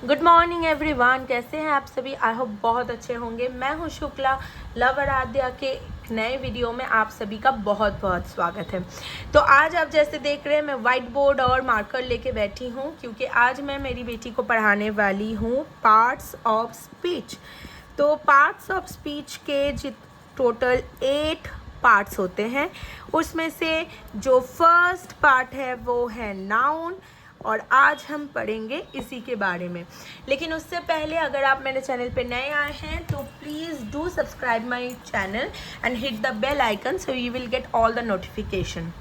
Good morning everyone, कैसे हैं आप सभी। आई होप बहुत अच्छे होंगे। मैं हूं शुक्ला, लव आराध्या के एक नए वीडियो में आप सभी का बहुत बहुत स्वागत है। तो आज आप जैसे देख रहे हैं मैं वाइट बोर्ड और मार्कर लेके बैठी हूं क्योंकि आज मैं मेरी बेटी को पढ़ाने वाली हूं पार्ट्स ऑफ स्पीच। तो पार्ट्स ऑफ स्पीच के टोटल 8 पार्ट्स होते हैं। उसमें से जो फर्स्ट पार्ट है वो है नाउन और आज हम पढ़ेंगे इसी के बारे में। लेकिन उससे पहले अगर आप मेरे चैनल पे नए आए हैं तो please do subscribe my channel and hit the bell icon so you will get all the notification.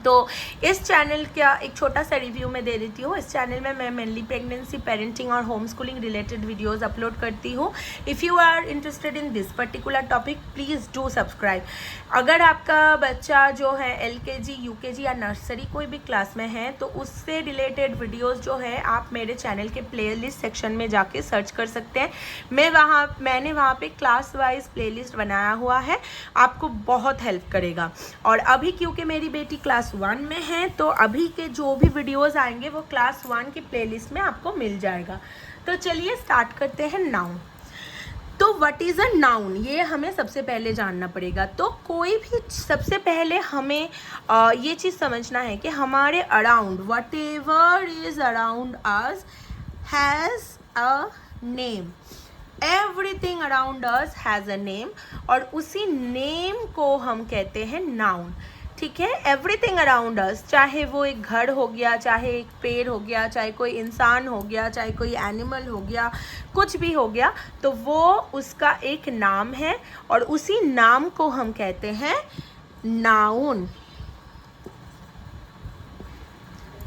तो इस चैनल का एक छोटा सा रिव्यू मैं दे देती हूँ। इस चैनल में मैं मेनली प्रेगनेंसी, पेरेंटिंग और home schooling related videos upload करती हूँ। If you are interested in this particular topic please do subscribe. अगर आपका बच्चा जो है LKG, UKG या नर्सरी कोई भी क्लास में है तो उससे रिलेटेड वीडियोस जो है आप मेरे चैनल के प्लेलिस्ट सेक्शन में जाके सर्च कर सकते हैं। मैंने वहाँ पे क्लास वाइज प्लेलिस्ट बनाया हुआ है, आपको बहुत हेल्प करेगा। और अभी क्योंकि मेरी बेटी क्लास 1 में है तो अभी के जो भी वीडियोस आएंगे वो क्लास 1 की प्लेलिस्ट में आपको मिल जाएगा। तो चलिए स्टार्ट करते हैं नाउन। तो व्हाट इज़ अ नाउन, ये हमें सबसे पहले जानना पड़ेगा। तो कोई भी सबसे पहले हमें ये चीज़ समझना है कि हमारे around what ever is around us has a name. Everything around us has a name और उसी नेम को हम कहते हैं नाउन। ठीक है, एवरीथिंग अराउंड अस, चाहे वो एक घर हो गया, चाहे एक पेड़ हो गया, चाहे कोई इंसान हो गया, चाहे कोई एनिमल हो गया, कुछ भी हो गया, तो वो उसका एक नाम है और उसी नाम को हम कहते हैं नाउन।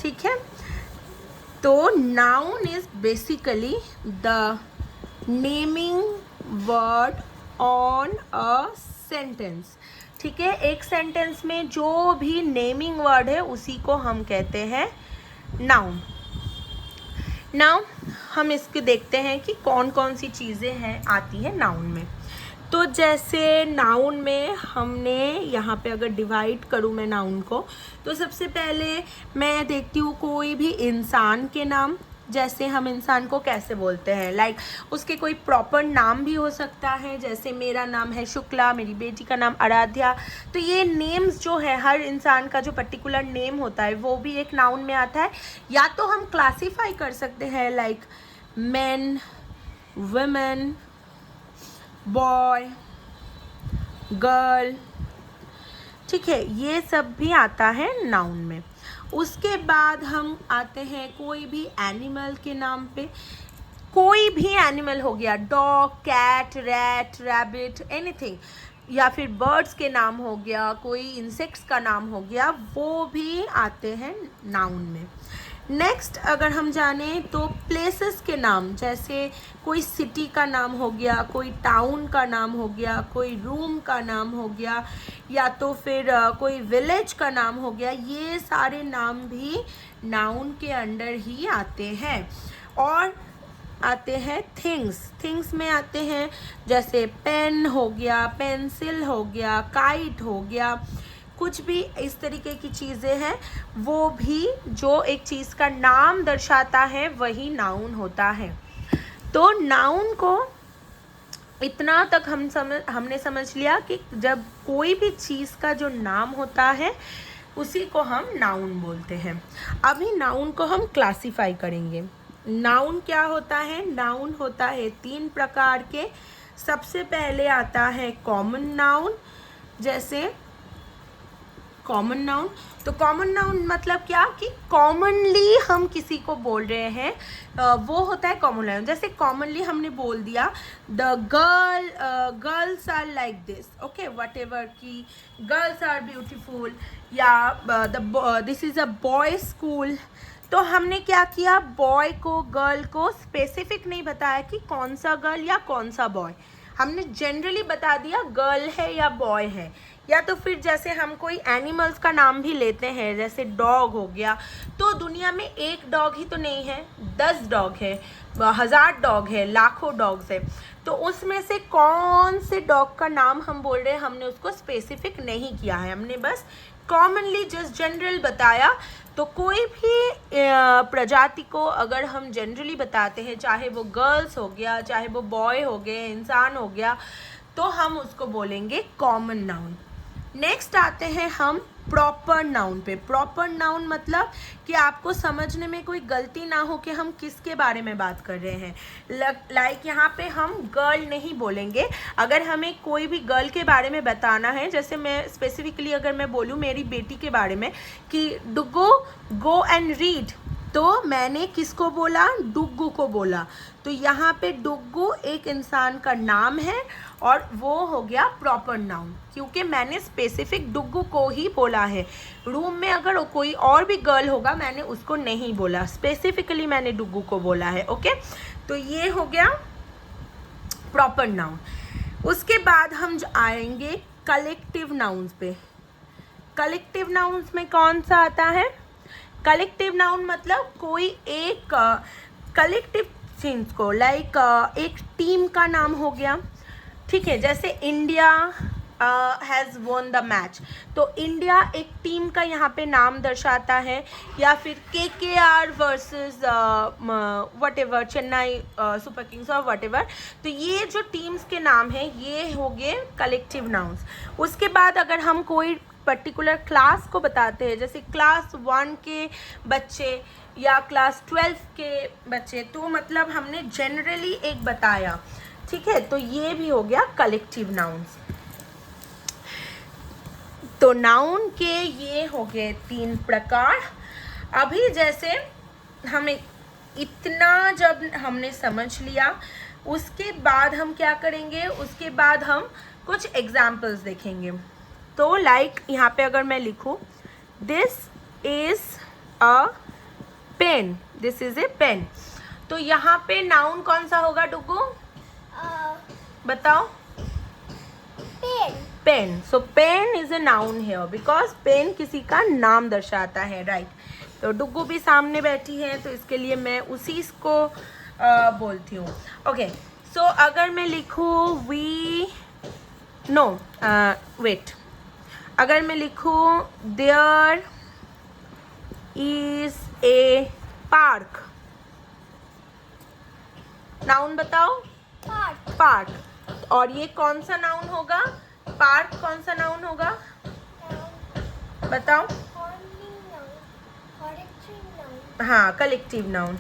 ठीक है, तो noun is basically the naming word on a sentence. ठीक है, एक सेंटेंस में जो भी नेमिंग वर्ड है उसी को हम कहते हैं नाउन। नाउ हम इसके देखते हैं कि कौन कौन सी चीज़ें हैं आती हैं नाउन में। तो जैसे नाउन में हमने यहाँ पे अगर डिवाइड करूँ मैं नाउन को, तो सबसे पहले मैं देखती हूँ कोई भी इंसान के नाम। जैसे हम इंसान को कैसे बोलते हैं, लाइक उसके कोई प्रॉपर नाम भी हो सकता है। जैसे मेरा नाम है शुक्ला, मेरी बेटी का नाम आराध्या। तो ये नेम्स जो है, हर इंसान का जो पर्टिकुलर नेम होता है वो भी एक नाउन में आता है। या तो हम क्लासीफाई कर सकते हैं like main, women, boy, girl. ठीक है, ये सब भी आता है नाउन में। उसके बाद हम आते हैं कोई भी एनिमल के नाम पे। कोई भी एनिमल हो गया, dog, cat, rat, rabbit, anything. या फिर बर्ड्स के नाम हो गया, कोई इंसेक्ट्स का नाम हो गया, वो भी आते हैं नाउन में। नेक्स्ट अगर हम जाने तो प्लेसेस के नाम, जैसे कोई सिटी का नाम हो गया, कोई टाउन का नाम हो गया, कोई रूम का नाम हो गया, या तो फिर कोई विलेज का नाम हो गया। ये सारे नाम भी नाउन के अंडर ही आते हैं। और आते हैं थिंग्स में आते हैं, जैसे पेन हो गया, पेंसिल हो गया, काइट हो गया। कुछ भी इस तरीके की चीज़ें हैं, वो भी जो एक चीज़ का नाम दर्शाता है वही नाउन होता है। तो नाउन को इतना तक हमने समझ लिया कि जब कोई भी चीज़ का जो नाम होता है उसी को हम नाउन बोलते हैं। अभी नाउन को हम क्लासीफाई करेंगे। नाउन क्या होता है? नाउन होता है 3 प्रकार के। सबसे पहले आता है कॉमन नाउन। जैसे कॉमन नाउन, तो कॉमन नाउन मतलब क्या कि कॉमनली हम किसी को बोल रहे हैं, वो होता है कॉमन नाउन। जैसे कॉमनली हमने बोल दिया the girls are like this, okay, whatever की गर्ल्स आर ब्यूटीफुल, या this is a boy school. तो हमने क्या किया, बॉय को, गर्ल को स्पेसिफिक नहीं बताया कि कौन सा गर्ल या कौन सा बॉय, हमने जनरली बता दिया गर्ल है या बॉय है। या तो फिर जैसे हम कोई एनिमल्स का नाम भी लेते हैं, जैसे डॉग हो गया, तो दुनिया में एक डॉग ही तो नहीं है, 10 डॉग है, 1000 डॉग है, लाखों डॉग्स है। तो उसमें से कौन से डॉग का नाम हम बोल रहे हैं, हमने उसको स्पेसिफिक नहीं किया है, हमने बस कॉमनली जस्ट जनरल बताया। तो कोई भी प्रजाति को अगर हम जनरली बताते हैं, चाहे वो गर्ल्स हो गया, चाहे वो बॉय हो गए, इंसान हो गया, तो हम उसको बोलेंगे कॉमन नाउन। नेक्स्ट आते हैं हम प्रॉपर नाउन पे। प्रॉपर नाउन मतलब कि आपको समझने में कोई गलती ना हो कि हम किसके बारे में बात कर रहे हैं। लाइक यहाँ पे हम गर्ल नहीं बोलेंगे। अगर हमें कोई भी गर्ल के बारे में बताना है, जैसे मैं स्पेसिफिकली अगर मैं बोलूँ मेरी बेटी के बारे में कि डुगू गो एंड रीड, तो मैंने किसको बोला? डुग्गू को बोला। तो यहाँ पे डुग्गू एक इंसान का नाम है और वो हो गया प्रॉपर नाउन, क्योंकि मैंने स्पेसिफिक डुग्गू को ही बोला है। रूम में अगर कोई और भी गर्ल होगा, मैंने उसको नहीं बोला, स्पेसिफिकली मैंने डुग्गू को बोला है। ओके, तो ये हो गया प्रॉपर नाउन। उसके बाद हम आएंगे कलेक्टिव नाउन्स पे। कलेक्टिव नाउन्स में कौन सा आता है? कलेक्टिव नाउन मतलब कोई एक कलेक्टिव थिंग्स को, लाइक एक टीम का नाम हो गया, ठीक है। जैसे India has won the match, तो इंडिया एक टीम का यहाँ पे नाम दर्शाता है। या फिर KKR versus what ever Chennai super Kings और वट एवर। तो ये जो टीम्स के नाम हैं ये हो गए कलेक्टिव नाउन्स। उसके बाद अगर हम कोई पर्टिकुलर क्लास को बताते हैं, जैसे क्लास 1 के बच्चे या क्लास 12 के बच्चे, तो मतलब हमने जनरली एक बताया, ठीक है। तो ये भी हो गया कलेक्टिव नाउन्स। तो नाउन के ये हो गए 3 प्रकार। अभी जैसे हमें इतना जब हमने समझ लिया, उसके बाद हम क्या करेंगे? उसके बाद हम कुछ एग्जाम्पल्स देखेंगे। तो लाइक यहाँ पे अगर मैं लिखूँ this is a pen, this is a pen, तो यहाँ पे नाउन कौन सा होगा डुगू? बताओ। Pen. Pen. So pen is a noun here because pen किसी का नाम दर्शाता है, राइट। तो डुगू भी सामने बैठी है, तो इसके लिए मैं उसी को बोलती हूँ। ओके, सो अगर मैं लिखूँ वेट, अगर मैं लिखूँ there is a park, noun बताओ। पार्क। पार्क। और ये कौन सा नाउन होगा? पार्क कौन सा नाउन होगा? बताओ। हाँ, कलेक्टिव नाउन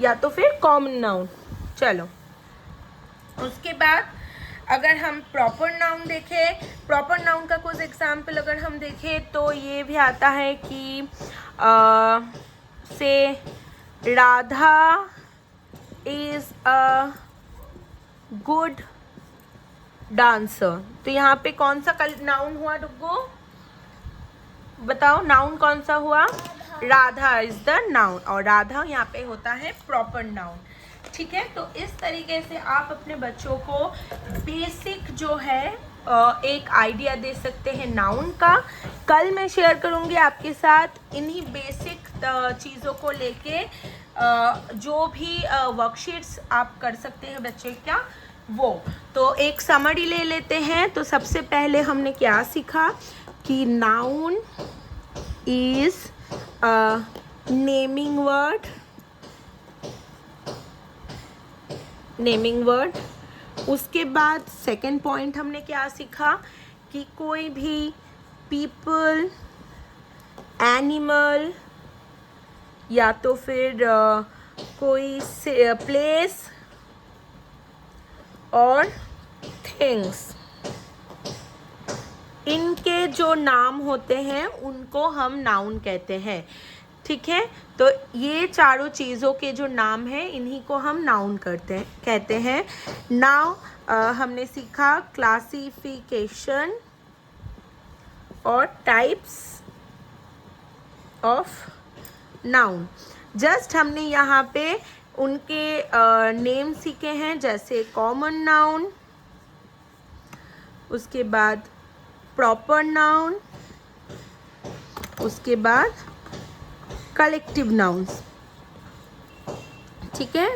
या तो फिर कॉमन नाउन। चलो, उसके बाद अगर हम प्रॉपर नाउन देखें, प्रॉपर नाउन का कुछ एग्जाम्पल अगर हम देखें तो ये भी आता है कि से Radha is a good dancer. तो यहाँ पे कौन सा नाउन हुआ डुग्गू? बताओ, नाउन कौन सा हुआ? राधा इज द नाउन, और राधा यहाँ पे होता है प्रॉपर नाउन, ठीक है। तो इस तरीके से आप अपने बच्चों को बेसिक जो है एक आइडिया दे सकते हैं नाउन का। कल मैं शेयर करूँगी आपके साथ इन्हीं बेसिक चीज़ों को लेके जो भी वर्कशीट्स आप कर सकते हैं बच्चे क्या वो। तो एक समरी ले लेते हैं। तो सबसे पहले हमने क्या सीखा कि noun is naming word, naming word. उसके बाद सेकंड पॉइंट हमने क्या सीखा कि कोई भी पीपल, एनिमल या तो फिर कोई प्लेस और थिंग्स, इनके जो नाम होते हैं उनको हम नाउन कहते हैं, ठीक है। तो ये चारों चीज़ों के जो नाम हैं इन्हीं को हम नाउन कहते हैं। नाउ हमने सीखा क्लासिफिकेशन और टाइप्स ऑफ नाउन। जस्ट हमने यहाँ पे उनके नेम सीखे हैं, जैसे कॉमन नाउन, उसके बाद प्रॉपर नाउन, उसके बाद कलेक्टिव नाउन्स, ठीक है।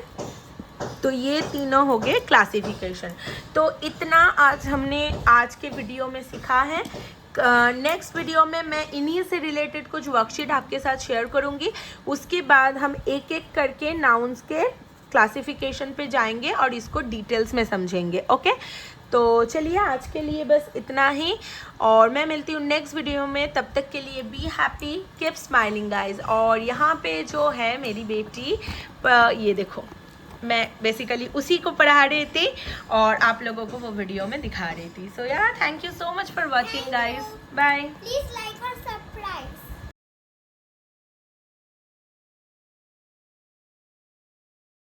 तो ये तीनों हो गए क्लासिफिकेशन। तो इतना आज हमने आज के वीडियो में सीखा है। नेक्स्ट वीडियो में मैं इन्हीं से रिलेटेड कुछ वर्कशीट आपके साथ शेयर करूँगी। उसके बाद हम एक एक करके नाउन्स के क्लासिफिकेशन पे जाएंगे और इसको डिटेल्स में समझेंगे। ओके, तो चलिए आज के लिए बस इतना ही, और मैं मिलती हूँ नेक्स्ट वीडियो में। तब तक के लिए be happy, keep smiling guys. और यहाँ पे जो है मेरी बेटी, ये देखो, मैं बेसिकली उसी को पढ़ा रही थी और आप लोगों को वो वीडियो में दिखा रही थी। सो यार, thank you so much for watching guys, bye. Please like